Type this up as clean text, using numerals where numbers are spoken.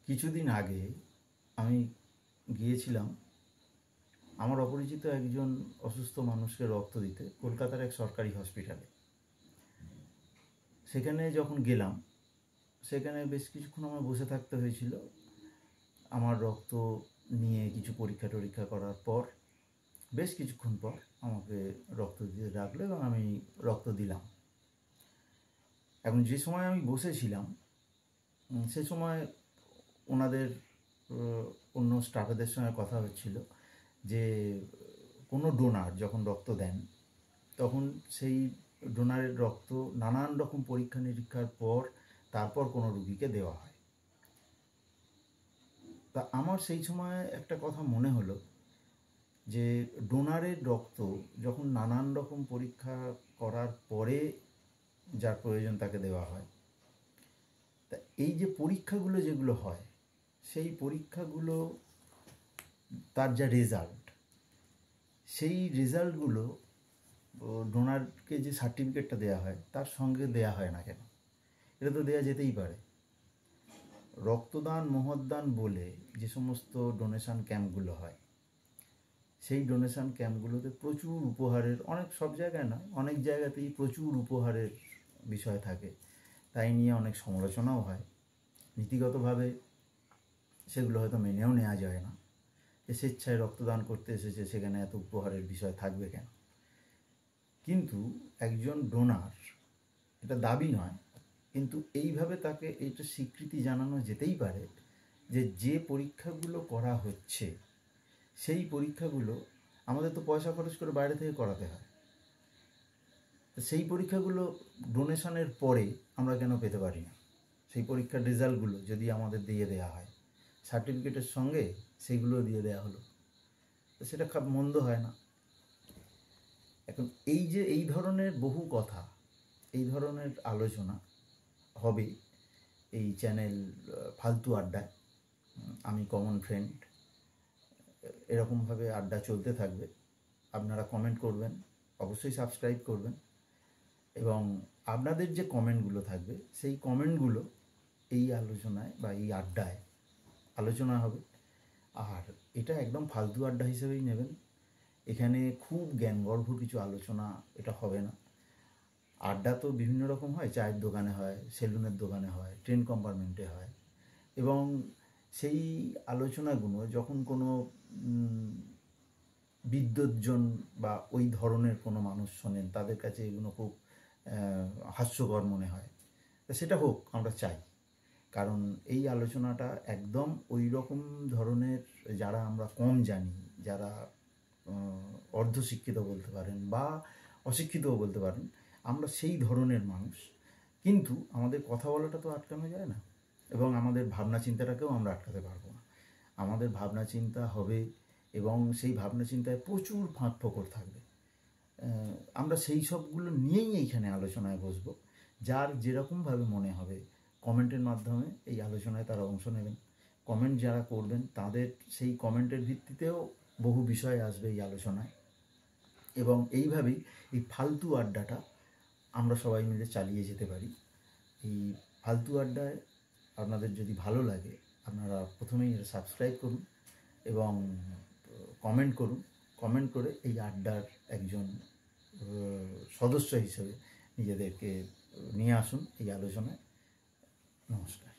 কিছুদিন আগে আমি গিয়েছিলাম আমার অপরিচিত একজন অসুস্থ মানুষকে রক্ত দিতে কলকাতার এক সরকারি হসপিটালে। সেখানে যখন গেলাম সেখানে বেশ কিছুক্ষণ আমার বসে থাকতে হয়েছিল। আমার রক্ত নিয়ে কিছু পরীক্ষা টরীক্ষা করার পর বেশ কিছুক্ষণ পর আমাকে রক্ত দিতে ডাকলো এবং আমি রক্ত দিলাম। এখন যে সময় আমি বসেছিলাম সে সময় ওনাদের অন্য স্টাফেদের সঙ্গে কথা হচ্ছিল যে কোনো ডোনার যখন রক্ত দেন তখন সেই ডোনারের রক্ত নানান রকম পরীক্ষা নিরীক্ষার পর তারপর কোনো রুগীকে দেওয়া হয়। তা আমার সেই সময় একটা কথা মনে হলো যে ডোনারের রক্ত যখন নানান রকম পরীক্ষা করার পরে যার প্রয়োজন তাকে দেওয়া হয়, তা এই যে পরীক্ষাগুলো যেগুলো হয় সেই পরীক্ষাগুলো তার যা রেজাল্ট, সেই রেজাল্টগুলো ডোনারকে যে সার্টিফিকেটটা দেওয়া হয় তার সঙ্গে দেওয়া হয় না কেন? এটা তো দেওয়া যেতেই পারে। রক্তদান মহৎদান বলে যে সমস্ত ডোনেশন ক্যাম্পগুলো হয় সেই ডোনেশন ক্যাম্পগুলোতে প্রচুর উপহারের, অনেক সব জায়গায় না অনেক জায়গাতেই প্রচুর উপহারের বিষয় থাকে, তাই নিয়ে অনেক সমালোচনাও হয়। নীতিগতভাবে সেগুলো হয়তো মেনেও নেওয়া যায় না যে স্বেচ্ছায় রক্তদান করতে এসেছে সেখানে এত উপহারের বিষয় থাকবে কেন। কিন্তু একজন ডোনার, এটা দাবি নয়, কিন্তু এইভাবে তাকে এইটা স্বীকৃতি জানানো যেতেই পারে যে যে পরীক্ষাগুলো করা হচ্ছে সেই পরীক্ষাগুলো আমাদের তো পয়সা খরচ করে বাইরে থেকে করাতে হয়। সেই পরীক্ষাগুলো ডোনেশনের পরে আমরা কেন পেতে পারি না? সেই পরীক্ষার রেজাল্টগুলো যদি আমাদের দিয়ে দেওয়া হয়, সার্টিফিকেটের সঙ্গে সেইগুলো দিয়ে দেওয়া হলো, তো সেটা খুব মন্দ হয় না। এখন এই যে এই ধরনের বহু কথা, এই ধরনের আলোচনা হবে এই চ্যানেল ফালতু আড্ডায়। আমি কমন ফ্রেন্ড, এরকমভাবে আড্ডা চলতে থাকবে। আপনারা কমেন্ট করবেন, অবশ্যই সাবস্ক্রাইব করবেন, এবং আপনাদের যে কমেন্টগুলো থাকবে সেই কমেন্টগুলো এই আলোচনায় বা এই আড্ডায় আলোচনা হবে। আর এটা একদম ফালতু আড্ডা হিসেবেই নেবেন। এখানে খুব জ্ঞানগর্ভ কিছু আলোচনা এটা হবে না। আড্ডা তো বিভিন্ন রকম হয়, চায়ের দোকানে হয়, সেলুনের দোকানে হয়, ট্রেন কম্পার্টমেন্টে হয়, এবং সেই আলোচনাগুলো যখন কোনো বিদ্বজ্জন বা ওই ধরনের কোনো মানুষ শোনেন তাদের কাছে এগুলো খুব হাস্যকর মনে হয়। সেটা হোক, আমরা চাই, কারণ এই আলোচনাটা একদম ওই রকম ধরনের, যারা আমরা কম জানি, যারা অর্ধশিক্ষিত বলতে পারেন বা অশিক্ষিতও বলতে পারেন, আমরা সেই ধরনের মানুষ। কিন্তু আমাদের কথা বলাটা তো আটকানো যায় না, এবং আমাদের ভাবনা চিন্তাটাকেও আমরা আটকাতে পারবো না। আমাদের ভাবনা চিন্তা হবে এবং সেই ভাবনা চিন্তায় প্রচুর ফাঁক ফোকর থাকবে। আমরা সেই সবগুলো নিয়েই এইখানে আলোচনায় বসবো। যার যেরকমভাবে মনে হবে কমেন্টের মাধ্যমে এই আলোচনায় তারা অংশ নেবেন। কমেন্ট যারা করবেন তাদের সেই কমেন্টের ভিত্তিতেও বহু বিষয় আসবে এই আলোচনায়, এবং এইভাবেই এই ফালতু আড্ডাটা আমরা সবাই মিলে চালিয়ে যেতে পারি। এই ফালতু আড্ডায় আপনাদের যদি ভালো লাগে আপনারা প্রথমেই এটা সাবস্ক্রাইব করুন এবং কমেন্ট করুন। কমেন্ট করে এই আড্ডার একজন সদস্য হিসেবে নিজেদেরকে নিয়ে আসুন এই আলোচনায়। নমস্কার।